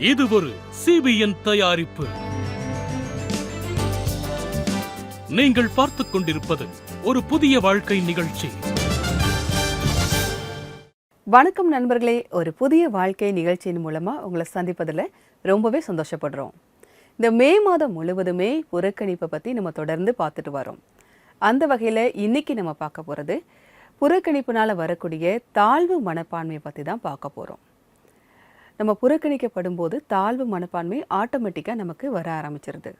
இது ஒரு CBN தயாரிப்பு. நீங்கள் பார்த்துக் கொண்டிருப்பது ஒரு புதிய வாழ்க்கை நிகழ்ச்சி. வணக்கம் நண்பர்களே, ஒரு புதிய வாழ்க்கை நிகழ்ச்சியின் மூலமா உங்களை சந்திப்பதில் ரொம்பவே சந்தோஷப்படுறோம். இந்த மே மாதம் முழுவதுமே புறக்கணிப்பை பற்றி நம்ம தொடர்ந்து பார்த்துட்டு வரோம். அந்த வகையில் இன்னைக்கு நம்ம பார்க்க போகிறது புறக்கணிப்புனால் வரக்கூடிய தாழ்வு மனப்பான்மையை பற்றி தான் பார்க்க போகிறோம். நம்ம புறக்கணிக்கப்படும் போது தாழ்வு மனப்பான்மை ஆட்டோமேட்டிக்காக நமக்கு வர ஆரம்பிச்சிருது.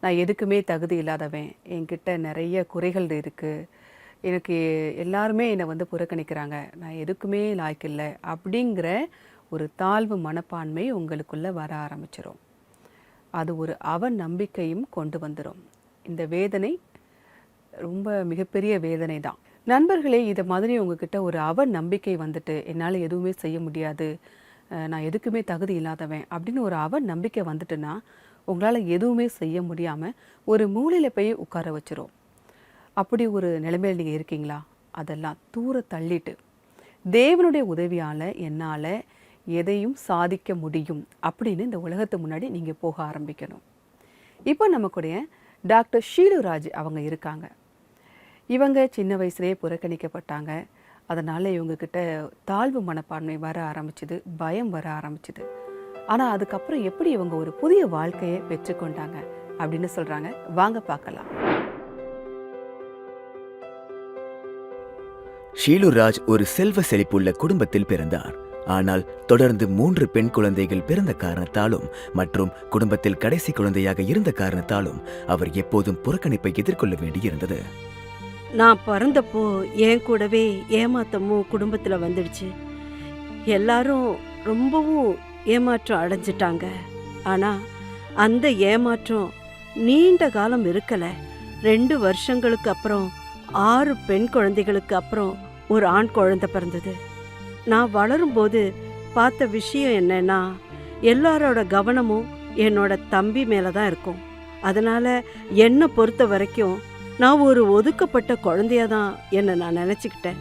நான் எதுக்குமே தகுதி இல்லாதவன், என்கிட்ட நிறைய குறைகள் இருக்குது, எனக்கு எல்லாருமே என்னை புறக்கணிக்கிறாங்க, நான் எதுக்குமே லாய்க்கில்லை அப்படிங்கிற ஒரு தாழ்வு மனப்பான்மை உங்களுக்குள்ளே வர ஆரம்பிச்சிடும். அது ஒரு அவநம்பிக்கையும் கொண்டு வந்துடும். இந்த வேதனை ரொம்ப மிகப்பெரிய வேதனை தான். நண்பர்களே, இதை மாதிரி உங்ககிட்ட ஒரு அவநம்பிக்கை வந்துட்டு என்னால் எதுவுமே செய்ய முடியாது, நான் எதுக்குமே தகுதி இல்லாதவன் அப்படின்னு ஒரு அவநம்பிக்கை வந்துட்டுன்னா உங்களால் எதுவுமே செய்ய முடியாமல் ஒரு மூலையில் போய் உட்கார வச்சிரும். அப்படி ஒரு நிலைமையில் நீங்கள் இருக்கீங்களா? அதெல்லாம் தூர தள்ளிட்டு தேவனுடைய உதவியால் என்னால் எதையும் சாதிக்க முடியும் அப்படின்னு இந்த உலகத்து முன்னாடி நீங்கள் போக ஆரம்பிக்கணும். இப்போ நமக்குடைய டாக்டர் ஷீலுராஜ் அவங்க இருக்காங்க. இவங்க சின்ன வயசுலேயே புறக்கணிக்கப்பட்டாங்க. அதனால் இவங்கக்கிட்ட தாழ்வு மனப்பான்மை வர ஆரம்பிச்சுது, பயம் வர ஆரம்பிச்சுது. ஆனால் அதுக்கப்புறம் எப்படி இவங்க ஒரு புதிய வாழ்க்கையை பெற்றுக்கொண்டாங்க அப்படின்னு சொல்கிறாங்க. வாங்க பார்க்கலாம். ஷீலுராஜ் ஒரு செல்வ செழிப்புள்ள குடும்பத்தில் பிறந்தார். ஆனால் தொடர்ந்து 3 பெண் குழந்தைகள் பிறந்த காரணத்தாலும் மற்றும் குடும்பத்தில் கடைசி குழந்தையாக இருந்த காரணத்தாலும் அவர் எப்போதும் புறக்கணிப்பை எதிர்கொள்ள வேண்டியிருந்தது. நான் பிறந்தப்போ என் கூடவே ஏமாத்தமும் குடும்பத்தில் வந்துடுச்சு. எல்லாரும் ரொம்பவும் ஏமாற்றம் அடைஞ்சிட்டாங்க. ஆனால் அந்த ஏமாற்றம் நீண்ட காலம் இருக்கலை. 2 வருஷங்களுக்கு அப்புறம் 6 பெண் குழந்தைகளுக்கு அப்புறம் ஒரு ஆண் குழந்தை பிறந்தது. நான் வளரும்போது பார்த்த விஷயம் என்னன்னா, எல்லாரோட கவனமும் என்னோட தம்பி மேலே தான் இருக்கும். அதனால் என்னை பொறுத்த வரைக்கும் நான் ஒரு ஒதுக்கப்பட்ட குழந்தையாக தான் என்னை நான் நினச்சிக்கிட்டேன்.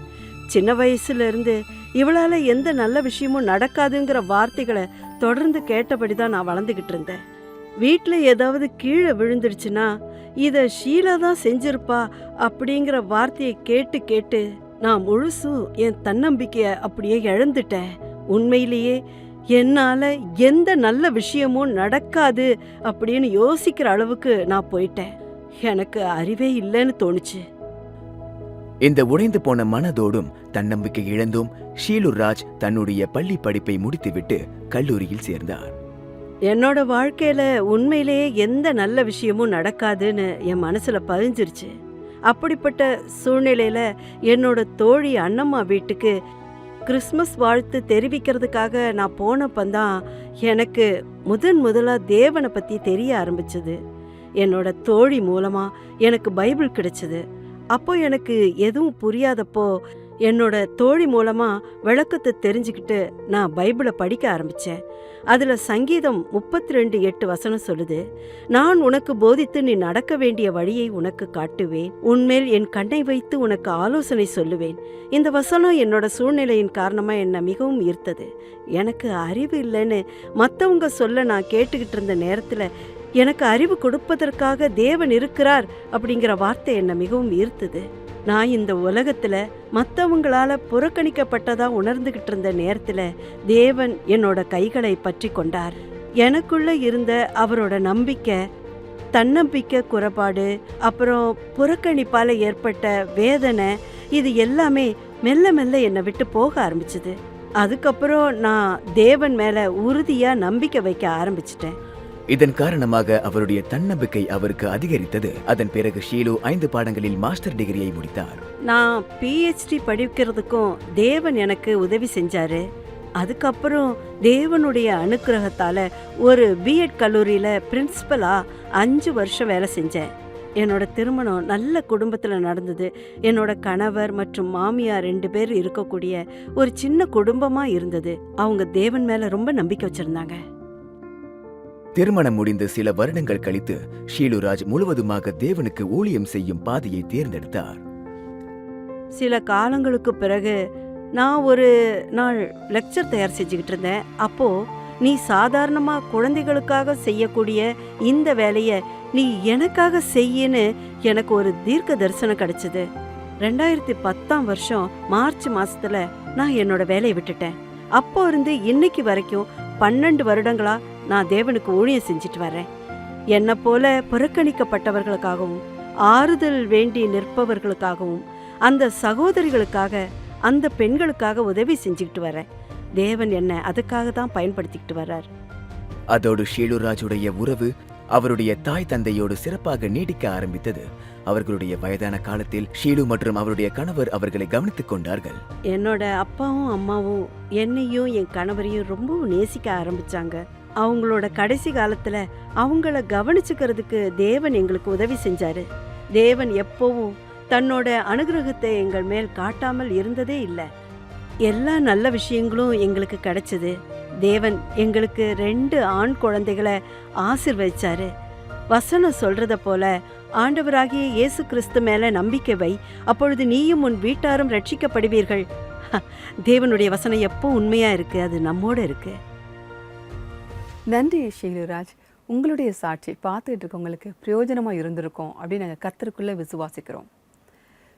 சின்ன வயசுலேருந்து இவளால் எந்த நல்ல விஷயமும் நடக்காதுங்கிற வார்த்தைகளை தொடர்ந்து கேட்டபடி தான் நான் வளர்ந்துக்கிட்டு இருந்தேன். வீட்டில் ஏதாவது கீழே விழுந்துடுச்சுன்னா இதை ஷீலா தான் செஞ்சிருப்பா அப்படிங்கிற வார்த்தையை கேட்டு கேட்டு நான் முழுசும் என் தன்னம்பிக்கையை அப்படியே இழந்துட்டேன். உண்மையிலேயே என்னால் எந்த நல்ல விஷயமும் நடக்காது அப்படின்னு யோசிக்கிற அளவுக்கு நான் போயிட்டேன். எனக்கு அறிவே இல்லைன்னு தோணுச்சு. இந்த உடைந்து போன மனதோடும் தன்னம்பிக்கை இழந்தும் ஷீலுராஜ் தன்னுடைய பள்ளி படிப்பை முடித்துவிட்டு கல்லூரியில் சேர்ந்தார். என்னோட வாழ்க்கையில உண்மையிலேயே எந்த நல்ல விஷயமும் நடக்காதுன்னு என் மனசுல பதிஞ்சிருச்சு. அப்படிப்பட்ட சூழ்நிலையில என்னோட தோழி அண்ணம்மா வீட்டுக்கு கிறிஸ்மஸ் வாழ்த்து தெரிவிக்கிறதுக்காக நான் போனப்பந்தான் எனக்கு முதலா தேவனை பத்தி தெரிய ஆரம்பிச்சது. என்னோட தோழி மூலமா எனக்கு பைபிள் கிடைச்சது. அப்போ எனக்கு எதுவும் புரியாதப்போ என்னோட தோழி மூலமா விளக்கத்தை தெரிஞ்சுக்கிட்டு நான் பைபிளை படிக்க ஆரம்பிச்சேன். அதுல சங்கீதம் 32:8 சொல்லுது, நான் உனக்கு போதித்து நீ நடக்க வேண்டிய வழியை உனக்கு காட்டுவேன், உன்மேல் என் கண்ணை வைத்து உனக்கு ஆலோசனை சொல்லுவேன். இந்த வசனம் என்னோட சூழ்நிலையின் காரணமா என்னை மிகவும் ஈர்த்தது. எனக்கு அறிவு இல்லைன்னு மற்றவங்க சொல்ல நான் கேட்டுக்கிட்டு இருந்த நேரத்துல எனக்கு அறிவு கொடுப்பதற்காக தேவன் இருக்கிறார் அப்படிங்கிற வார்த்தை என்னை மிகவும் ஈர்த்தது. நான் இந்த உலகத்துல மற்றவங்களால புறக்கணிக்கப்பட்டதா உணர்ந்துகிட்டு இருந்த நேரத்துல தேவன் என்னோட கைகளை பற்றி கொண்டார். எனக்குள்ள இருந்த அவரோட நம்பிக்கை, தன்னம்பிக்கை குறைபாடு, அப்புறம் புறக்கணிப்பால ஏற்பட்ட வேதனை, இது எல்லாமே மெல்ல மெல்ல என்னை விட்டு போக ஆரம்பிச்சது. அதுக்கப்புறம் நான் தேவன் மேல உறுதியா நம்பிக்கை வைக்க ஆரம்பிச்சிட்டேன். இதன் காரணமாக அவருடைய தன்னம்பிக்கை அவருக்கு அதிகரித்தது. அதன் பிறகு ஷீலு 5 பாடங்களில் மாஸ்டர் டிகிரியை முடித்தார். நான் PhD படிக்கிறதுக்கும் தேவன் எனக்கு உதவி செஞ்சாரு. அதுக்கப்புறம் தேவனுடைய அனுக்கிரகத்தால ஒரு B.Ed கல்லூரியில பிரின்சிபலா 5 வருஷம் வேலை செஞ்சேன். என்னோட திருமணம் நல்ல குடும்பத்தில் நடந்தது. என்னோட கணவர் மற்றும் மாமியார் 2 பேர் இருக்கக்கூடிய ஒரு சின்ன குடும்பமா இருந்தது. அவங்க தேவன் மேல ரொம்ப நம்பிக்கை வச்சிருந்தாங்க. திருமணம் முடிந்து சில வருடங்கள் கழித்து ஷீலுராஜ் முழுவதுமாக தேவனுக்கு ஊழியம் செய்யும் பாதையை தேர்ந்தெடுத்தார். சில காலங்களுக்கு பிறகு நான் ஒரு நாள் லெக்சர் தயார் செஞ்சுக்கிட்டு இருந்தேன். அப்போ நீ சாதாரணமா குழந்தைகளுக்காக செய்யக்கூடிய இந்த வேலையை நீ எனக்காக செய்யன்னு எனக்கு ஒரு தீர்க்க தரிசனம் கிடைச்சது. 2010 மார்ச் மாசத்துல நான் என்னோட வேலையை விட்டுட்டேன். அப்போ இருந்து இன்னைக்கு வரைக்கும் 12 வருடங்களா நான் தேவனுக்கு ஊழியம் செஞ்சுட்டு வரேன். என்னை போல புறக்கணிக்கப்பட்டவர்களுக்காகவும் ஆறுதல் வேண்டி நிற்பவர்களுக்காகவும் அந்த சகோதரிகளுக்காக அந்த பெண்களுக்காக உதவி செஞ்சுக்கிட்டு வரேன். தேவன் என்ன அதுக்காக தான் பயன்படுத்திக்கிட்டு வர்றார். அதோடு ஷீலுராஜுடைய உறவு அவருடைய தாய் தந்தையோடு சிறப்பாக நீடிக்க ஆரம்பித்தது. அவர்களுடைய வயதான காலத்தில் ஷீலு மற்றும் அவருடைய கணவர் அவர்களை கவனித்துக் கொண்டார்கள். என்னோட அப்பாவும் அம்மாவும் என்னையும் என் கணவரையும் ரொம்பவும் நேசிக்க ஆரம்பிச்சாங்க. அவங்களோட கடைசி காலத்துல அவங்கள கவனிச்சுக்கிறதுக்கு தேவன் எங்களுக்கு உதவி செஞ்சாரு. தேவன் எப்பவும் தன்னோட அனுகிரகத்தை எங்கள் மேல் காட்டாமல் இருந்ததே இல்லை. எல்லா நல்ல விஷயங்களும் எங்களுக்கு கிடைச்சது. தேவன் எங்களுக்கு 2 ஆண் குழந்தைகளை ஆசீர்வதிச்சாரு. வசனம் சொல்றத போல ஆண்டவராகிய இயேசு கிறிஸ்து மேல நம்பிக்கை வை, அப்பொழுது நீயும் உன் வீட்டாரும் ரட்சிக்கப்படுவீர்கள். தேவனுடைய வசனம் எப்போ உண்மையா இருக்கு, அது நம்மோட இருக்கு. நன்றி ஷீலுராஜ். உங்களுடைய சாட்சி பார்த்துட்டு இருக்கவங்களுக்கு பிரயோஜனமாக இருந்திருக்கும் அப்படின்னு நாங்கள் கர்த்தருக்குள்ளே விசுவாசிக்கிறோம்.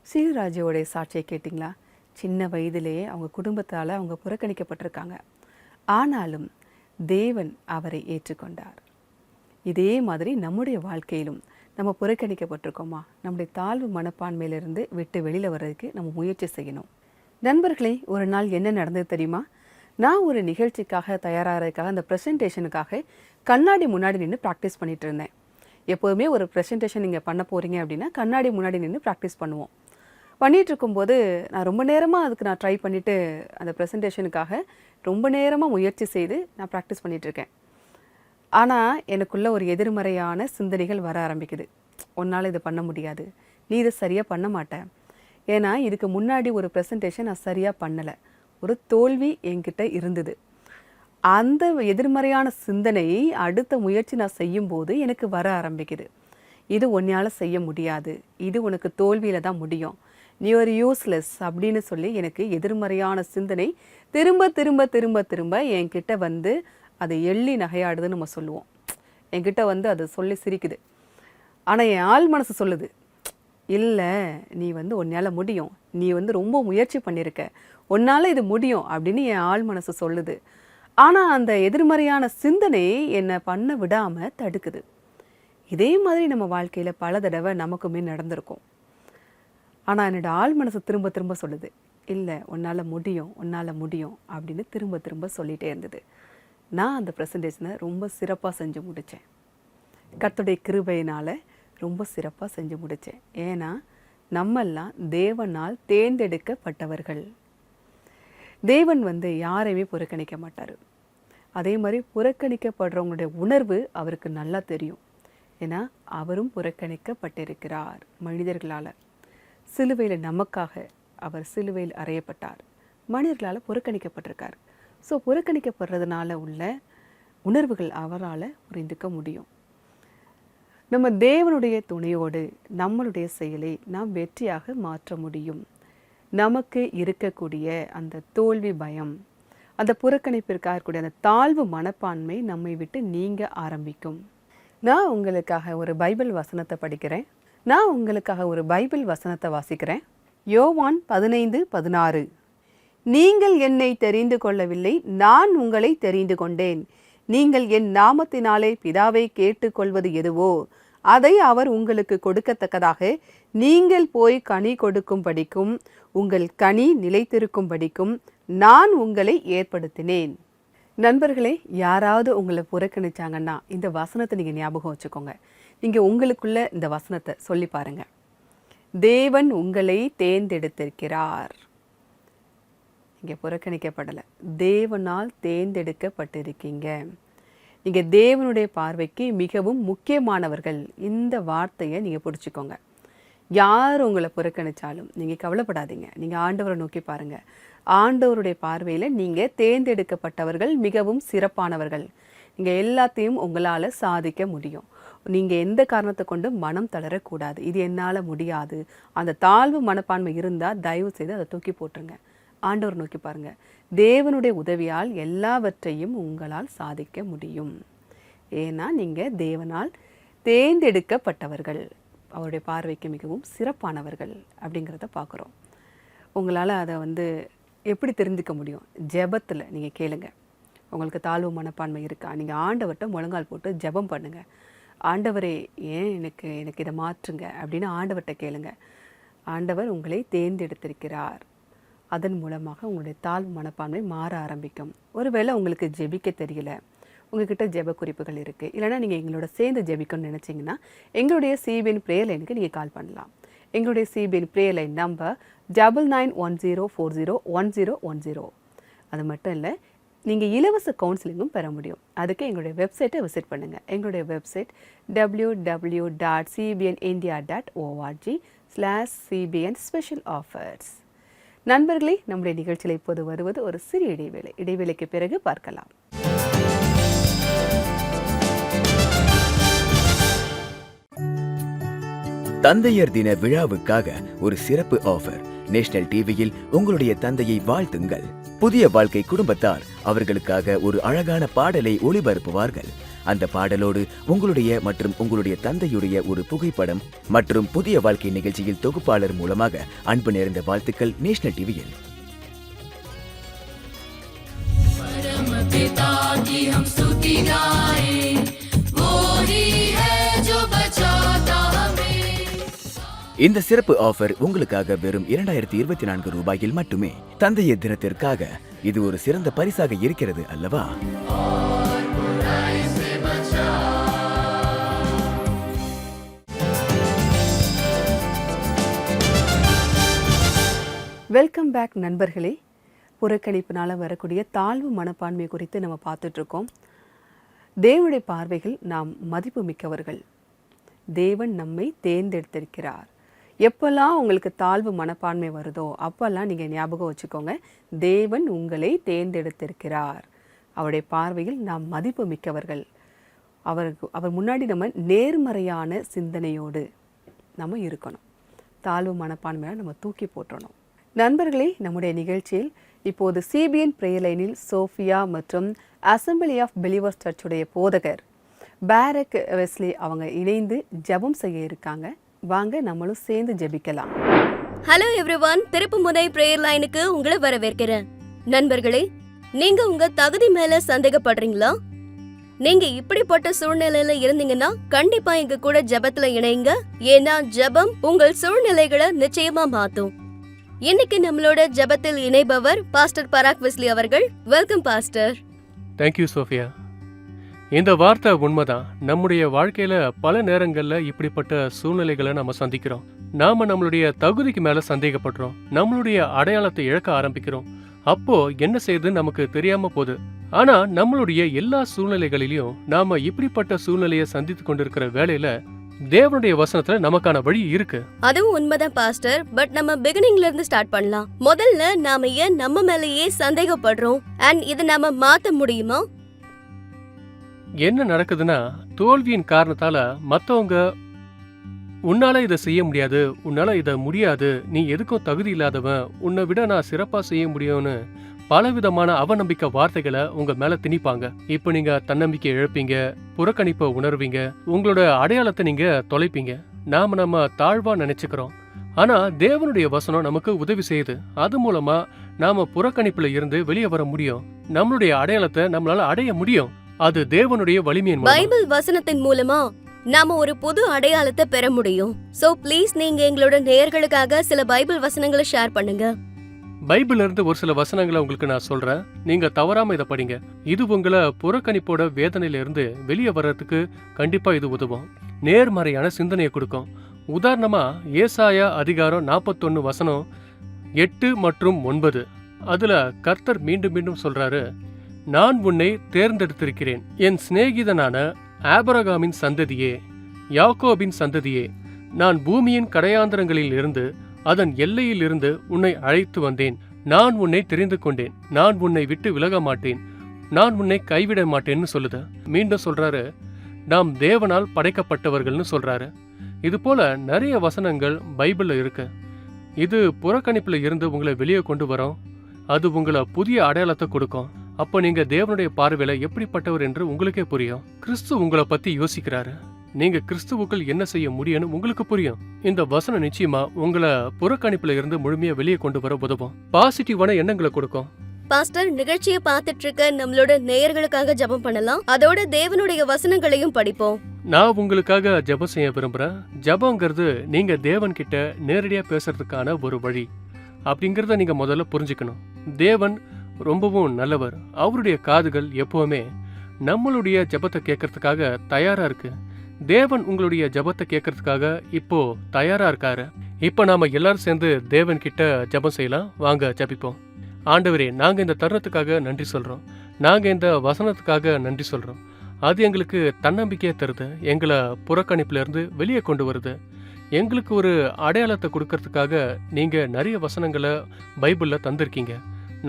ஷீலுராஜோடைய சாட்சியை கேட்டிங்களா? சின்ன வயதிலேயே அவங்க குடும்பத்தால் அவங்க புறக்கணிக்கப்பட்டிருக்காங்க. ஆனாலும் தேவன் அவரை ஏற்றுக்கொண்டார். இதே மாதிரி நம்முடைய வாழ்க்கையிலும் நம்ம புறக்கணிக்கப்பட்டிருக்கோமா? நம்முடைய தாழ்வு மனப்பான்மையிலிருந்து விட்டு வெளியில் வர்றதுக்கு நம்ம முயற்சி செய்யணும். நண்பர்களே, ஒரு நாள் என்ன நடந்தது தெரியுமா? நான் ஒரு நிகழ்ச்சிக்காக தயாராகிறதுக்காக அந்த ப்ரெசன்டேஷனுக்காக கண்ணாடி முன்னாடி நின்று ப்ராக்டிஸ் பண்ணிகிட்டு இருந்தேன். எப்போதுமே ஒரு ப்ரெசன்டேஷன் நீங்கள் பண்ண போகிறீங்க அப்படின்னா கண்ணாடி முன்னாடி நின்று ப்ராக்டிஸ் பண்ணுவோம். பண்ணிகிட்டு இருக்கும்போது நான் ரொம்ப நேரமாக அதுக்கு நான் ட்ரை பண்ணிவிட்டு அந்த ப்ரெசன்டேஷனுக்காக ரொம்ப நேரமாக முயற்சி செய்து நான் ப்ராக்டிஸ் பண்ணிகிட்ருக்கேன். ஆனால் எனக்குள்ளே ஒரு எதிர்மறையான சிந்தனைகள் வர ஆரம்பிக்குது. உன்னால் இது பண்ண முடியாது, நீ இதை சரியாக பண்ண மாட்டேன். ஏன்னா இதுக்கு முன்னாடி ஒரு ப்ரெசன்டேஷன் நான் சரியாக பண்ணலை, ஒரு தோல்வி என்கிட்ட இருந்தது. அந்த எதிர்மறையான சிந்தனை அடுத்த முயற்சி நான் செய்யும்போது எனக்கு வர ஆரம்பிக்குது. இது உன்னால் செய்ய முடியாது, இது உனக்கு தோல்வியில் தான் முடியும், நீ ஒரு யூஸ்லெஸ் அப்படின்னு சொல்லி எனக்கு எதிர்மறையான சிந்தனை திரும்ப திரும்ப திரும்ப திரும்ப என்கிட்ட வந்து அதை எள்ளி நகையாடுதுன்னு நம்ம சொல்லுவோம். என்கிட்ட வந்து அது சொல்லி சிரிக்குது. ஆனால் என் ஆள் மனசு சொல்லுது, இல்லை நீ வந்து உன்னால் முடியும், நீ வந்து ரொம்ப முயற்சி பண்ணியிருக்க, உன்னால் இது முடியும் அப்படின்னு என் ஆள் மனசு சொல்லுது. ஆனால் அந்த எதிர்மறையான சிந்தனை என்னை பண்ண விடாமல் தடுக்குது. இதே மாதிரி நம்ம வாழ்க்கையில் பல தடவை நமக்குமே நடந்திருக்கும். ஆனால் என்னோடய ஆள் மனசு திரும்ப திரும்ப சொல்லுது, இல்லை உன்னால் முடியும், உன்னால் முடியும் அப்படின்னு திரும்ப திரும்ப சொல்லிகிட்டே இருந்தது. நான் அந்த ப்ரெசன்டேஷனை ரொம்ப சிறப்பாக செஞ்சு முடித்தேன். கர்த்தருடைய கிருபையினால் ரொம்ப சிறப்பாக செஞ்சு முடித்தேன். ஏன்னா நம்மெல்லாம் தேவனால் தேர்ந்தெடுக்கப்பட்டவர்கள். தேவன் வந்து யாரையுமே புறக்கணிக்க மாட்டார். அதே மாதிரி புறக்கணிக்கப்படுறவங்களுடைய உணர்வு அவருக்கு நல்லா தெரியும். ஏன்னா அவரும் புறக்கணிக்கப்பட்டிருக்கிறார் மனிதர்களால். சிலுவையில் நமக்காக அவர் சிலுவையில் அறையப்பட்டார், மனிதர்களால் புறக்கணிக்கப்பட்டிருக்கார். ஸோ புறக்கணிக்கப்படுறதுனால உள்ள உணர்வுகள் அவரால் புரிந்துக்க முடியும். நம்ம தேவனுடைய துணையோடு நம்மளுடைய செயலை நாம் வெற்றியாக மாற்ற முடியும். நமக்கு இருக்கக்கூடிய அந்த தோல்வி பயம், அந்த புறக்கணிப்பிற்காக இருக்கக்கூடிய அந்த தாழ்வு மனப்பான்மை நம்மை விட்டு நீங்க ஆரம்பிக்கும். நான் உங்களுக்காக ஒரு பைபிள் வசனத்தை படிக்கிறேன். நான் உங்களுக்காக ஒரு பைபிள் வசனத்தை வாசிக்கிறேன். யோவான் 15:16. நீங்கள் என்னை தெரிந்து கொள்ளவில்லை, நான் உங்களை தெரிந்து கொண்டேன். நீங்கள் என் நாமத்தினாலே பிதாவை கேட்டுக்கொள்வது எதுவோ அதை அவர் உங்களுக்கு கொடுக்கத்தக்கதாக நீங்கள் போய் கனி கொடுக்கும்படிக்கும் உங்கள் கனி நிலைத்திருக்கும்படிக்கும் நான் உங்களை ஏற்படுத்தினேன். நண்பர்களே, யாராவது உங்களை புறக்கணிச்சாங்கன்னா இந்த வசனத்தை நீங்கள் ஞாபகம் வச்சுக்கோங்க. நீங்கள் உங்களுக்குள்ள இந்த வசனத்தை சொல்லி பாருங்க. தேவன் உங்களை தேர்ந்தெடுத்திருக்கிறார். நீங்கள் புறக்கணிக்கப்படலை, தேவனால் தேர்ந்தெடுக்கப்பட்டிருக்கீங்க. நீங்கள் தேவனுடைய பார்வைக்கு மிகவும் முக்கியமானவர்கள். இந்த வார்த்தையை நீங்கள் பிடிச்சிக்கோங்க. யார் உங்களை புறக்கணித்தாலும் நீங்கள் கவலைப்படாதீங்க. நீங்கள் ஆண்டவரை நோக்கி பாருங்கள். ஆண்டவருடைய பார்வையில் நீங்கள் தேர்ந்தெடுக்கப்பட்டவர்கள், மிகவும் சிறப்பானவர்கள். நீங்கள் எல்லாத்தையும் உங்களால் சாதிக்க முடியும். நீங்கள் எந்த காரணத்தை கொண்டு மனம் தளரக்கூடாது. இது என்னால் முடியாது, அந்த தாழ்வு மனப்பான்மை இருந்தால் தயவு செய்து அதை தூக்கி போட்டுருங்க. ஆண்டவர் நோக்கி பாருங்க. தேவனுடைய உதவியால் எல்லாவற்றையும் உங்களால் சாதிக்க முடியும். ஏன்னா நீங்கள் தேவனால் தேர்ந்தெடுக்கப்பட்டவர்கள், அவருடைய பார்வைக்கு மிகவும் சிறப்பானவர்கள் அப்படிங்கிறத பார்க்குறோம். உங்களால் அதை எப்படி தெரிஞ்சுக்க முடியும்? ஜெபத்தில் நீங்கள் கேளுங்க. உங்களுக்கு தாழ்வு மனப்பான்மை இருக்கா? நீங்கள் ஆண்டவர்கிட்ட முழங்கால் போட்டு ஜெபம் பண்ணுங்கள். ஆண்டவரே, ஏன் எனக்கு இதை மாற்றுங்க அப்படின்னு ஆண்டவர்கிட்ட கேளுங்க. ஆண்டவர் உங்களை தேர்ந்தெடுத்திருக்கிறார். அதன் மூலமாக உங்களுடைய தாழ்வு மனப்பான்மை மாற ஆரம்பிக்கும். ஒருவேளை உங்களுக்கு ஜெபிக்க தெரியல, உங்ககிட்ட ஜெப குறிப்புகள் இருக்குது, இல்லைனா நீங்கள் எங்களோட சேர்ந்து ஜெபிக்கணும்னு நினச்சிங்கன்னா எங்களுடைய சிபிஎன் ப்ரேயர் லைனுக்கு நீங்கள் கால் பண்ணலாம். எங்களுடைய சிபிஎன் ப்ரேயர் லைன் நம்பர் 9910401010. அது மட்டும் இல்லை, நீங்கள் இலவச கவுன்சிலிங்கும் பெற முடியும். அதுக்கு எங்களுடைய வெப்சைட்டை விசிட் பண்ணுங்கள். எங்களுடைய வெப்சைட் www.cbnindia.org/cbn special offers. நண்பர்களே, நம்முடைய நிகழ்ச்சியில் இப்போது வருவது ஒரு சிறிய இடைவேளை. இடைவேளைக்கு பிறகு பார்க்கலாம். தந்தையர் தின விழாவுக்காக ஒரு சிறப்பு ஆஃபர். நேஷனல் டிவியில் உங்களுடைய தந்தையை வாழ்த்துங்கள். புதிய வாழ்க்கை குடும்பத்தார் அவர்களுக்காக ஒரு அழகான பாடலை ஒளிபரப்புவார்கள். அந்த பாடலோடு உங்களுடைய மற்றும் உங்களுடைய தந்தையுடைய ஒரு புகைப்படம் மற்றும் புதிய வாழ்க்கை நிகழ்ச்சியில் தொகுப்பாளர் மூலமாக அன்பு நிறைந்த வாழ்த்துக்கள் நேஷனல் டிவியில். இந்த சிறப்பு ஆஃபர் உங்களுக்காக வெறும் 2024 ரூபாயில் மட்டுமே. தந்தையர் தினத்திற்காக இது ஒரு சிறந்த பரிசாக இருக்கிறது அல்லவா? வெல்கம் பேக் நண்பர்களே. புறக்கணிப்பினால் வரக்கூடிய தாழ்வு மனப்பான்மை குறித்து நம்ம பார்த்துட்ருக்கோம். தேவனுடைய பார்வைகள் நாம் மதிப்பு மிக்கவர்கள். தேவன் நம்மை தேர்ந்தெடுத்திருக்கிறார். எப்பெல்லாம் உங்களுக்கு தாழ்வு மனப்பான்மை வருதோ அப்போல்லாம் நீங்கள் ஞாபகம் வச்சுக்கோங்க, தேவன் உங்களை தேர்ந்தெடுத்திருக்கிறார். அவருடைய பார்வையில் நாம் மதிப்பு மிக்கவர்கள். அவர் முன்னாடி நம்ம நேர்மறையான சிந்தனையோடு நம்ம இருக்கணும். தாழ்வு மனப்பான்மையை நம்ம தூக்கி போட்டுறணும். நண்பர்களே, நம்முடைய நிகழ்ச்சியில் இப்போது சிபிஎன் ப்ரேயர் லைனில் சோஃபியா மற்றும் அசம்பிளி ஆஃப் பிலீவர்ஸ் சர்ச்சுடைய போதகர் பேரக் வெஸ்லி அவங்க இணைந்து ஜெபம் செய்ய இருக்காங்க. வாங்க நம்மளும் சேர்ந்து ஜெபிக்கலாம். ஹலோ எவ்ரிவன், திருப்புமுனை பிரேயர் லைனுக்கு உங்களை வரவேற்கிறேன். நண்பர்களே, நீங்க உங்க தகுதி மேல சந்தேகப்படுறீங்களா? நீங்க இப்படிப்பட்ட சூழ்நிலையில இருந்தீங்கன்னா கண்டிப்பா எங்க கூட ஜெபத்துல இணைங்க. ஏன்னா ஜெபம் உங்கள் சூழ்நிலைகளை நிச்சயமா மாத்தும். இன்னைக்கு நம்மளோட ஜெபத்தில் இணைபவர் பாஸ்டர் பராக் வெஸ்லி அவர்கள். Welcome pastor. Thank you Sophia. இந்த வார்த்தை உண்மைதான். நம்முடைய வாழ்க்கையில பல நேரங்கள்ல இப்படிப்பட்ட சூழ்நிலைகளை நம்ம சந்திக்கிறோம். நாம நம்மளுடைய தகுதிக்கு மேல சந்தேகப்படுறோம், நம்மளுடைய அடையாளத்தை இழக்க ஆரம்பிக்கிறோம். அப்போ என்ன செய்யுது நமக்கு தெரியாம போகுது. ஆனா நம்மளுடைய எல்லா சூழ்நிலைகளிலும் நாம இப்படிப்பட்ட சூழ்நிலையை சந்தித்து கொண்டிருக்கிற வேளையில தேவனுடைய வசனத்துல நமக்கான வழி இருக்கு. அதுவும் உண்மைதான் பாஸ்டர். பட் நம்ம பிகினிங்ல இருந்து ஸ்டார்ட் பண்ணலாம். முதல்ல நாம ஏன் நம்ம மேலேயே சந்தேகப்படுறோம் அண்ட் இதை நாம மாத்த முடியுமா? என்ன நடக்குதுன்னா, தோல்வியின் காரணத்தால மத்தவங்க உன்னால இதை செய்ய முடியாது, உன்னால இதை முடியாது, நீ எதுக்கும் தகுதி இல்லாதவன், உன்னை விட நான் சிறப்பா செய்ய முடியும்னு பலவிதமான அவநம்பிக்கை வார்த்தைகளை உங்க மேல திணிப்பாங்க. இப்ப நீங்க தன்னம்பிக்கை இழப்பீங்க, புறக்கணிப்பை உணர்வீங்க, உங்களோட அடையாளத்தை நீங்க தொலைப்பீங்க. நம்ம தாழ்வா நினைச்சுக்கிறோம். ஆனா தேவனுடைய வசனம் நமக்கு உதவி செய்யுது. அது மூலமா நாம புறக்கணிப்புல இருந்து வெளியே வர முடியும். நம்மளுடைய அடையாளத்தை நம்மளால அடைய முடியும். அது தேவனுடைய வலிமையின் பைபிள் வசனத்தின் மூலமா நாம ஒரு புது அடையாளத்தை பெற முடியும். சோ ப்ளீஸ் நீங்க எங்களோட நேயர்களுக்காக சில பைபிள் வசனங்களை ஷேர் பண்ணுங்க. பைபிள்ல இருந்து ஒரு சில வசனங்களை உங்களுக்கு நான் சொல்றேன், நீங்க தவறாம இதை படிங்க. இது உங்களை புறக்கணிப்போட வேதனையில இருந்து வெளியே வர்றதுக்கு கண்டிப்பா இது உதவும். நேர்மறையான சிந்தனையை கொடுக்கும். உதாரணமா ஏசாயா அதிகாரம் 41 வசனம் 8 மற்றும் 9. அதுல கர்த்தர் மீண்டும் மீண்டும் சொல்றாரு, நான் உன்னை தேர்ந்தெடுத்திருக்கிறேன், என் சிநேகிதனான ஆபிரகாமின் சந்ததியே, யாக்கோபின் சந்ததியே, நான் பூமியின் கடையாந்தரங்களில் இருந்து அதன் எல்லையில் இருந்து உன்னை அழைத்து வந்தேன். நான் உன்னை தெரிந்து கொண்டேன், நான் உன்னை விட்டு விலக மாட்டேன், நான் உன்னை கைவிட மாட்டேன்னு சொல்லுது. மீண்டும் சொல்றாரு, நாம் தேவனால் படைக்கப்பட்டவர்கள்னு சொல்றாரு. இது போல நிறைய வசனங்கள் பைபிள்ல இருக்கு. இது புறக்கணிப்புல இருந்து உங்களை வெளியே கொண்டு வரும். அது உங்களை புதிய அடையாளத்தை கொடுக்கும். அப்ப நீங்க தேவனுடைய பார்வையில எப்படிப்பட்டவர் என்று உங்களுக்கே புரியும். கிறிஸ்து உங்களை பத்தி யோசிக்கிறாரு. நீங்க கிறிஸ்துவுக்குள் என்ன செய்ய முடியும்னு உங்களுக்கு புரியும். இந்த வசனம் நிச்சயமா உங்களை புறக்கணிப்புல இருந்து முழுமையா வெளியே கொண்டு வர உதவும். பாசிட்டிவான எண்ணங்களை கொடுக்கும். பாஸ்டர், நிகழ்ச்சியை பார்த்துட்டு இருக்க நம்மளோட நேயர்களுக்காக ஜெபம் பண்ணலாம். அதோட தேவனுடைய வசனங்களையும் படிப்போம். நான் உங்களுக்காக ஜெபம் செய்ய விரும்புறேன். ஜெபங்கிறது நீங்க தேவன் கிட்ட நேரடியா பேசுறதுக்கான ஒரு வழி அப்படிங்கறத நீங்க முதல்ல புரிஞ்சுக்கணும். தேவன் ரொம்பவும் நல்லவர். அவருடைய காதுகள் எப்பவுமே நம்மளுடைய ஜெபத்தை கேட்கறதுக்காக தயாரா இருக்கு. தேவன் உங்களுடைய ஜெபத்தை கேட்கறதுக்காக இப்போ தயாரா இருக்காரு. இப்போ நாம எல்லாரும் சேர்ந்து தேவன் கிட்ட ஜெபம் செய்யலாம். வாங்க ஜெபிப்போம். ஆண்டவரே, நாங்க இந்த தருணத்துக்காக நன்றி சொல்றோம். நாங்க இந்த வசனத்துக்காக நன்றி சொல்றோம். அது எங்களுக்கு தன்னம்பிக்கையை தருது. எங்களை புறக்கணிப்புல இருந்து வெளியே கொண்டு வருது. எங்களுக்கு ஒரு அடையாளத்தை கொடுக்கறதுக்காக நீங்க நிறைய வசனங்களை பைபிள்ல தந்திருக்கீங்க.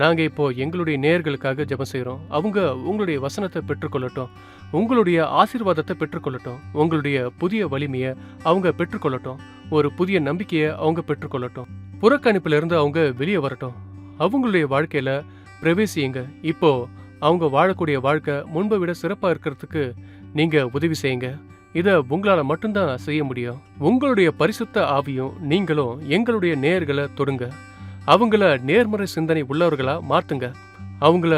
நாங்க இப்போ எங்களுடைய நேயர்களுக்காக ஜெபம் செய்யறோம். அவங்க உங்களுடைய வசனத்தை பெற்றுக்கொள்ளட்டும். உங்களுடைய ஆசீர்வாதத்தை பெற்றுக்கொள்ளட்டும். உங்களுடைய புதிய வலிமையை அவங்க பெற்றுக்கொள்ளட்டும். ஒரு புதிய நம்பிக்கையை அவங்க பெற்றுக்கொள்ளட்டும். புறக்கணிப்புல இருந்து அவங்க வெளியே வரட்டும். அவங்களுடைய வாழ்க்கையில பிரவேசியுங்க. இப்போ அவங்க வாழக்கூடிய வாழ்க்கை முன்பை விட சிறப்பா இருக்கிறதுக்கு நீங்க உதவி செய்யுங்க. இத உங்களால மட்டும்தான் செய்ய முடியும். உங்களுடைய பரிசுத்த ஆவியும் நீங்களும் எங்களுடைய நேயர்களை தொடுங்க. அவங்கள நேர்மறை சிந்தனை உள்ளவர்களா மாத்துங்க. அவங்கள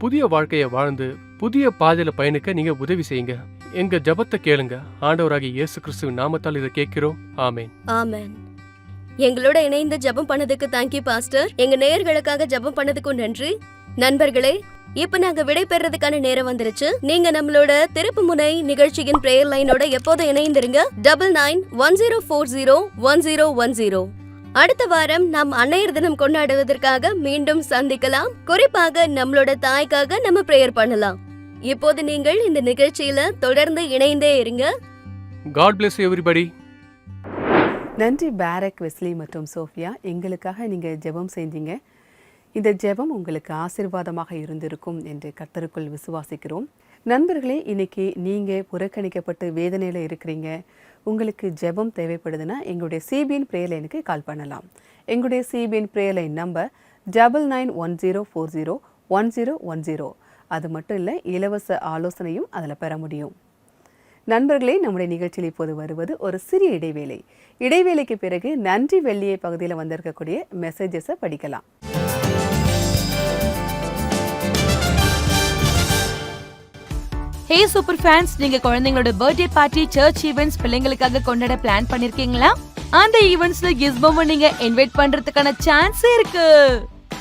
புதிய வாழ்க்கைய வாழ்ந்து புதிய பாதையில பயணிக்க நீங்க உதவி செய்யுங்க. எங்க ஜெபத்தை கேளுங்க. ஆண்டவராகிய இயேசு கிறிஸ்துவின் நாமத்தால் இதை கேட்கிறோம். ஆமென். ஆமென். எங்களோட இணைந்து ஜெபம் பண்ணதுக்கு தேங்க்யூ பாஸ்டர். எங்க நேயர்களுக்காக ஜெபம் பண்ணதுக்கும் நன்றி. நண்பர்களே, இப்ப நாங்க விடை பெறதுக்கான நேரம் வந்துருச்சு. நீங்க நம்மளோட திருப்புமுனை நிகழ்ச்சியின் பிரேயர் லைனோட எப்போதும் இணைந்திருங்க. 9910401010. அடுத்த வாரம் நாம் அன்னையர் தினம் கொண்டாடுவதற்காக மீண்டும் சந்திக்கலாம். குறிப்பாக நம்மளோட தாய்க்காக நம்ம பிரேயர் பண்ணலாம். இப்போது நீங்கள் இந்த நிகழ்ச்சியில தொடர்ந்து இணைந்தே இருங்க. God bless everybody. நன்றி பாரக், வெஸ்லி மற்றும் சோஃபியா. எங்களுக்காக நீங்கள் ஜெபம் செஞ்சீங்க. இந்த ஜெபம் உங்களுக்கு ஆசீர்வாதமாக இருந்திருக்கும் என்று கர்த்தருக்குள் விசுவாசிக்கிறோம். நண்பர்களே, இன்னைக்கு நீங்கள் புறக்கணிக்கப்பட்டு வேதனையில் இருக்கிறீங்க, உங்களுக்கு ஜெபம் தேவைப்படுதுன்னா எங்களுடைய சிபிஎன் பிரேயர் லைனுக்கு கால் பண்ணலாம். எங்களுடைய சிபிஎன் பிரேயர் லைன் நம்பர் 9910401010. அது மட்டும் இல்லை, இலவச ஆலோசனையும் அதில் பெற முடியும். நண்பர்களே, நம்முடைய நிகழ்ச்சியில் இப்போது வருவது ஒரு சிறிய இடைவேளை. இடைவேளைக்கு பிறகு நன்றி வெள்ளியை பகுதியில் வந்திருக்கக்கூடிய மெசேஜஸை படிக்கலாம். ஹே சூப்பர் ஃபேன்ஸ், நீங்க குழந்தைங்களோட பர்த்டே பார்ட்டி, சர்ச் ஈவென்ட்ஸ் பிள்ளைங்களுக்காக கொண்டாட பிளான் பண்ணிருக்கீங்களா? அந்த ஈவென்ட்ஸ்ல கிஸ்மோவை நீங்க இன்வைட் பண்றதுக்கான சான்ஸ் இருக்கு.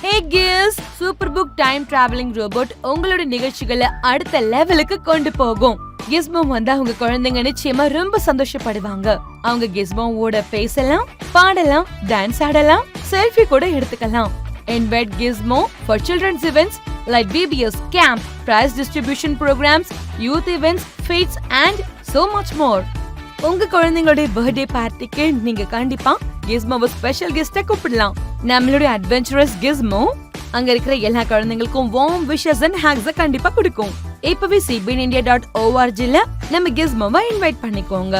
Hey kids, super book time travelling robot உங்களோட நிகழ்ச்சிகளை அடுத்த லெவலுக்கு கொண்டு போகும். கிஸ்மோ வந்தா உங்க குழந்தைங்க நிச்சயமா ரொம்ப சந்தோஷப்படுவாங்க. அவங்க கிஸ்மோவோட பேசலாம், பாடலாம், டான்ஸ் ஆடலாம், செல்ஃபி கூட எடுத்துக்கலாம். Invite Gizmo for children's events like BBS camp, prize distribution programs, youth events, feats and so much more. உங்க குழந்தைங்களுடைய பர்த்டே பார்ட்டிக்கு நீங்க கண்டிப்பா கிஸ்மோவை ஸ்பெஷல் கெஸ்டா கூப்பிடலாம். நம்மளுடைய அட்வென்ச்சரஸ் கிஸ்மோ அங்க இருக்கிற எல்லா குழந்தைங்களுக்கும் வார்ம் விஷஸ் அண்ட் ஹேக்ஸ் கண்டிப்பா கொடுக்கும். இப்பவே cbnindia.org-ல நம்ம கிஸ்மோவை இன்வைட் பண்ணிக்கோங்க.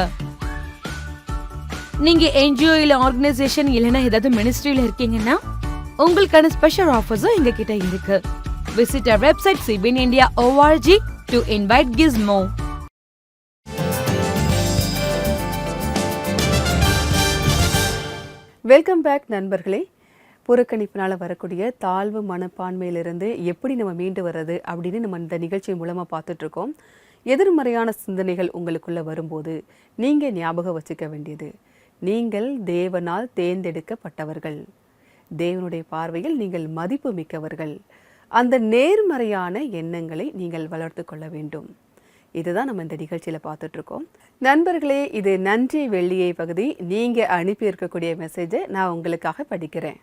நீங்க என்ஜிஓ இல்ல ஆர்கனைசேஷன் இல்லனா ஏதாவது மினிஸ்ட்ரியில இருக்கீங்கன்னா உங்களுக்கான ஸ்பெஷல் ஆஃபர்ஸும் எங்க கிட்ட இருக்கு. Visit our website cbnindia.org to invite Gizmo. Welcome back நண்பர்களே. புறக்கணிப்பினால் வரக்கூடிய தாழ்வு மனப்பான்மையிலிருந்து எப்படி நம்ம மீண்டு வர்றது அப்படின்னு நம்ம இந்த நிகழ்ச்சி மூலமாக பார்த்துட்ருக்கோம். எதிர்மறையான சிந்தனைகள் உங்களுக்குள்ளே வரும்போது நீங்கள் ஞாபகம் வச்சுக்க வேண்டியது, நீங்கள் தேவனால் தேர்ந்தெடுக்கப்பட்டவர்கள், தேவனுடைய பார்வையில் நீங்கள் மதிப்பு மிக்கவர்கள். அந்த நேர்மறையான எண்ணங்களை நீங்கள் வளர்த்து கொள்ள வேண்டும். இதுதான் நம்ம இந்த நிகழ்ச்சியில் பார்த்துட்ருக்கோம். நண்பர்களே, இது நன்றி வெள்ளியை பகுதி. நீங்கள் அனுப்பி இருக்கக்கூடிய மெசேஜை நான் உங்களுக்காக படிக்கிறேன்.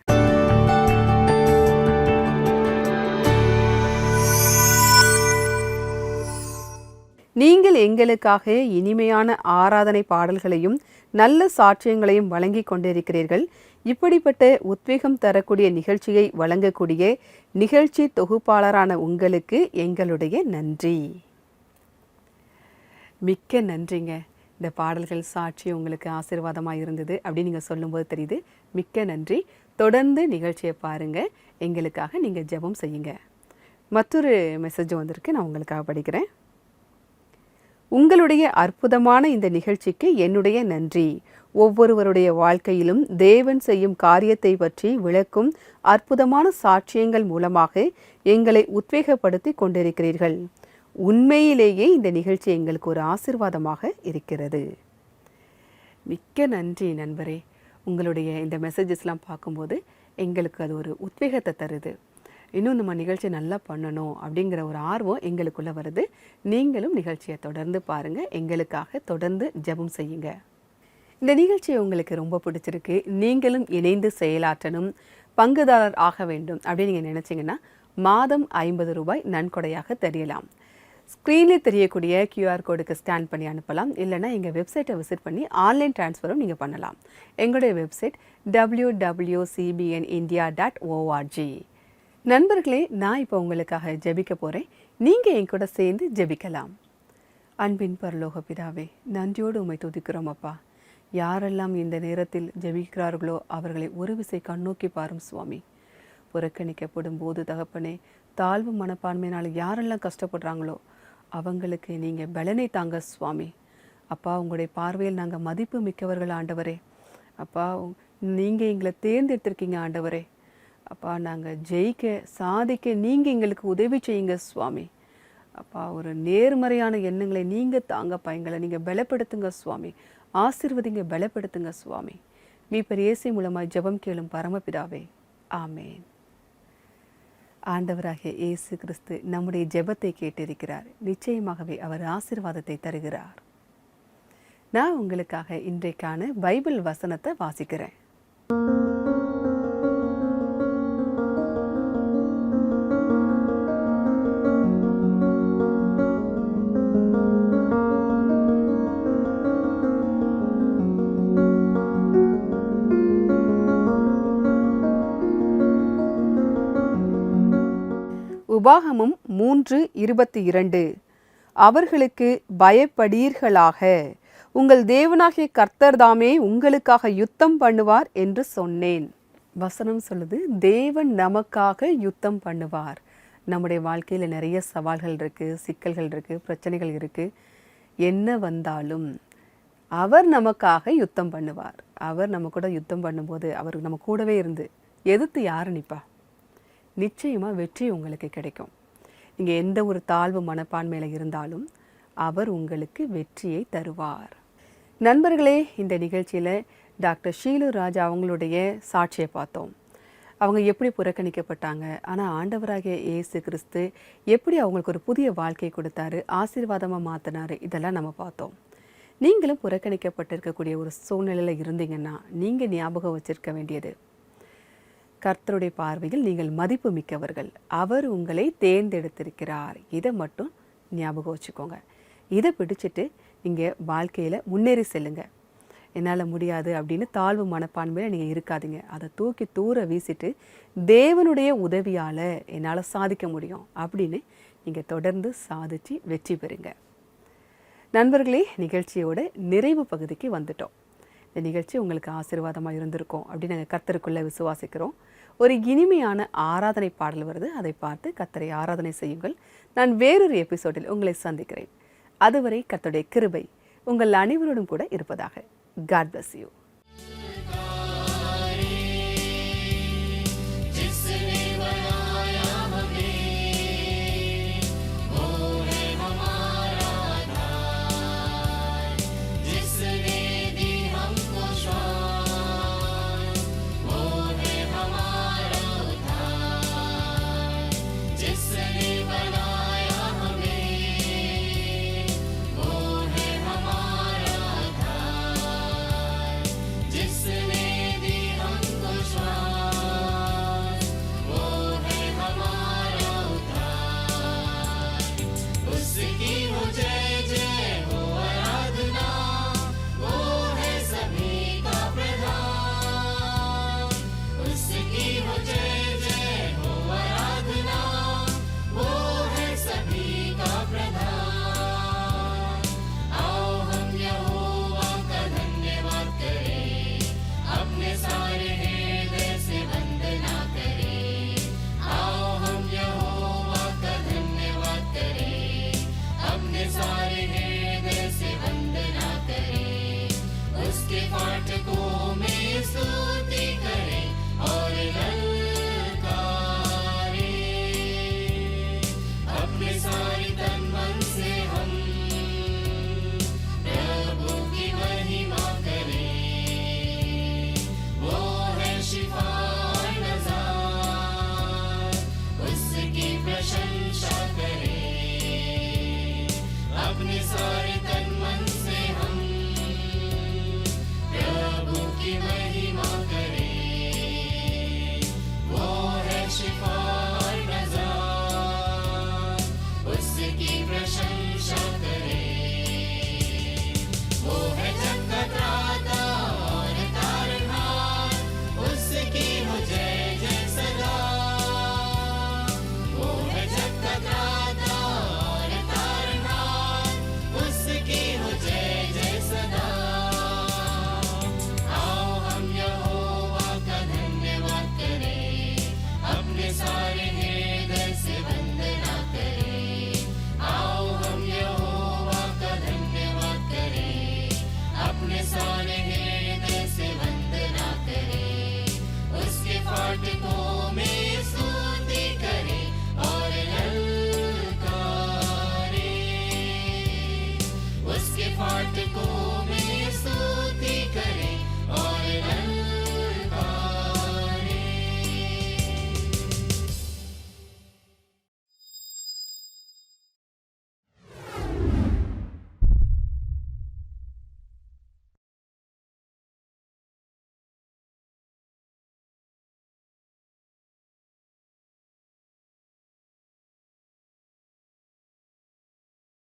நீங்கள் எங்களுக்காக இனிமையான ஆராதனை பாடல்களையும் நல்ல சாட்சியங்களையும் வழங்கி கொண்டிருக்கிறீர்கள். இப்படிப்பட்ட உத்வேகம் தரக்கூடிய நிகழ்ச்சியை வழங்கக்கூடிய நிகழ்ச்சி தொகுப்பாளரான உங்களுக்கு எங்களுடைய நன்றி. மிக்க நன்றிங்க. இந்த பாடல்கள் சாட்சி உங்களுக்கு ஆசீர்வாதமாக இருந்தது அப்படின்னு நீங்கள் சொல்லும்போது தெரியுது. மிக்க நன்றி. தொடர்ந்து நிகழ்ச்சியை பாருங்கள், எங்களுக்காக நீங்கள் ஜெபம் செய்யுங்க. மற்றொரு மெசேஜ் வந்திருக்கு, நான் உங்களுக்காக படிக்கிறேன். உங்களுடைய அற்புதமான இந்த நிகழ்ச்சிக்கு என்னுடைய நன்றி. ஒவ்வொருவருடைய வாழ்க்கையிலும் தேவன் செய்யும் காரியத்தை பற்றி விளக்கும் அற்புதமான சாட்சியங்கள் மூலமாக எங்களை உத்வேகப்படுத்தி கொண்டிருக்கிறீர்கள். உண்மையிலேயே இந்த நிகழ்ச்சி எங்களுக்கு ஒரு ஆசீர்வாதமாக இருக்கிறது. மிக்க நன்றி நண்பரே. உங்களுடைய இந்த மெசேஜஸ்லாம் பார்க்கும்போது எங்களுக்கு அது ஒரு உத்வேகத்தை தருது. இன்னும் நம்ம நிகழ்ச்சி நல்லா பண்ணணும் அப்படிங்கிற ஒரு ஆர்வம் எங்களுக்குள்ளே வருது. நீங்களும் நிகழ்ச்சியை தொடர்ந்து பாருங்கள், எங்களுக்காக தொடர்ந்து ஜெபம் செய்யுங்க. இந்த நிகழ்ச்சி உங்களுக்கு ரொம்ப பிடிச்சிருக்கு, நீங்களும் இணைந்து செயலாற்றணும், பங்குதாரர் ஆக வேண்டும் அப்படின்னு நீங்கள் நினச்சிங்கன்னா மாதம் 50 ரூபாய் நன்கொடையாக தெரியலாம். ஸ்க்ரீனில் தெரியக்கூடிய கியூஆர் கோடுக்கு ஸ்கேன் பண்ணி அனுப்பலாம். இல்லைனா எங்கள் வெப்சைட்டை விசிட் பண்ணி ஆன்லைன் ட்ரான்ஸ்ஃபரும் நீங்கள் பண்ணலாம். எங்களுடைய வெப்சைட் www.cbnindia.org. நண்பர்களே, நான் இப்போ உங்களுக்காக ஜெபிக்க போகிறேன். நீங்கள் என் கூட சேர்ந்து ஜெபிக்கலாம். அன்பின் பரலோக பிதாவே, நன்றியோடு உம்மை துதிக்கிறோம் அப்பா. யாரெல்லாம் இந்த நேரத்தில் ஜெபிக்கிறார்களோ அவர்களை ஒரு விசை கண்ணோக்கி பாரும் சுவாமி. புறக்கணிக்கப்படும் போது தகப்பனே, தாழ்வு மனப்பான்மையினால் யாரெல்லாம் கஷ்டப்படுறாங்களோ அவங்களுக்கு நீங்கள் பலனை தாங்க சுவாமி. அப்பா, உங்களுடைய பார்வையில் நாங்கள் மதிப்பு மிக்கவர்கள் ஆண்டவரே. அப்பா, நீங்கள் எங்களை தேர்ந்தெடுத்திருக்கீங்க ஆண்டவரே. அப்பா, நாங்கள் ஜெயிக்க சாதிக்க நீங்கள் எங்களுக்கு உதவி செய்யுங்க சுவாமி. அப்பா, ஒரு நேர்மறையான எண்ணங்களை நீங்கள் தாங்கப்பா, எங்களை நீங்கள் பலப்படுத்துங்க சுவாமி. ஆசீர்வதிங்க, பலப்படுத்துங்க சுவாமி. மீட்பர் இயேசு மூலமாய் ஜெபம் கேளும் பரமபிதாவே, ஆமேன். ஆண்டவராகிய இயேசு கிறிஸ்து நம்முடைய ஜெபத்தை கேட்டிருக்கிறார். நிச்சயமாகவே அவர் ஆசீர்வாதத்தை தருகிறார். நான் உங்களுக்காக இன்றைக்கான பைபிள் வசனத்தை வாசிக்கிறேன். உபாகமம் 3:22. அவர்களுக்கு பயப்படீர்களாக, உங்கள் தேவனாகிய கர்த்தர் தாமே உங்களுக்காக யுத்தம் பண்ணுவார் என்று சொன்னேன். வசனம் சொல்லுது, தேவன் நமக்காக யுத்தம் பண்ணுவார். நம்முடைய வாழ்க்கையில் நிறைய சவால்கள் இருக்குது, சிக்கல்கள் இருக்குது, பிரச்சனைகள் இருக்குது. என்ன வந்தாலும் அவர் நமக்காக யுத்தம் பண்ணுவார். அவர் நம்ம கூட யுத்தம் பண்ணும்போது அவர் நம்ம கூடவே இருந்து எதிர்த்து யார் நிற்பா? நிச்சயமாக வெற்றி உங்களுக்கு கிடைக்கும். நீங்கள் எந்த ஒரு தாழ்வு மனப்பான்மையில் இருந்தாலும் அவர் உங்களுக்கு வெற்றியை தருவார். நண்பர்களே, இந்த நிகழ்ச்சியில் டாக்டர் ஷீலு ராஜா அவங்களுடைய சாட்சியை பார்த்தோம். அவங்க எப்படி புறக்கணிக்கப்பட்டாங்க, ஆனால் ஆண்டவராகிய இயேசு கிறிஸ்து எப்படி அவங்களுக்கு ஒரு புதிய வாழ்க்கை கொடுத்தாரு, ஆசீர்வாதமாக மாற்றினாரு, இதெல்லாம் நம்ம பார்த்தோம். நீங்களும் புறக்கணிக்கப்பட்டிருக்கக்கூடிய ஒரு சூழ்நிலையில் இருந்தீங்கன்னா நீங்கள் ஞாபகம் வச்சிருக்க வேண்டியது, கர்த்தருடைய பார்வையில் நீங்கள் மதிப்பு மிக்கவர்கள். அவர் உங்களை தேர்ந்தெடுத்திருக்கிறார். இதை மட்டும் ஞாபகம் வச்சுக்கோங்க. இதை பிடிச்சிட்டு நீங்கள் வாழ்க்கையில் முன்னேறி செல்லுங்க. என்னால் முடியாது அப்படின்னு தாழ்வு மனப்பான்மையில் நீங்கள் இருக்காதீங்க. அதை தூக்கி தூர வீசிட்டு தேவனுடைய உதவியால் என்னால் சாதிக்க முடியும் அப்படின்னு நீங்கள் தொடர்ந்து சாதித்து வெற்றி பெறுங்க. நண்பர்களே, நிகழ்ச்சியோட நிறைவு பகுதிக்கு வந்துட்டோம். இந்த நிகழ்ச்சி உங்களுக்கு ஆசீர்வாதமாக இருந்திருக்கும் அப்படின்னு நாங்கள் கர்த்தருக்குள்ளே விசுவாசிக்கிறோம். ஒரு இனிமையான ஆராதனை பாடல் வருது, அதை பார்த்து கர்த்தரை ஆராதனை செய்யுங்கள். நான் வேறொரு எபிசோடில் உங்களை சந்திக்கிறேன். அதுவரை கர்த்தருடைய கிருபை உங்கள் அனைவரோடும் கூட இருப்பதாக. God bless you.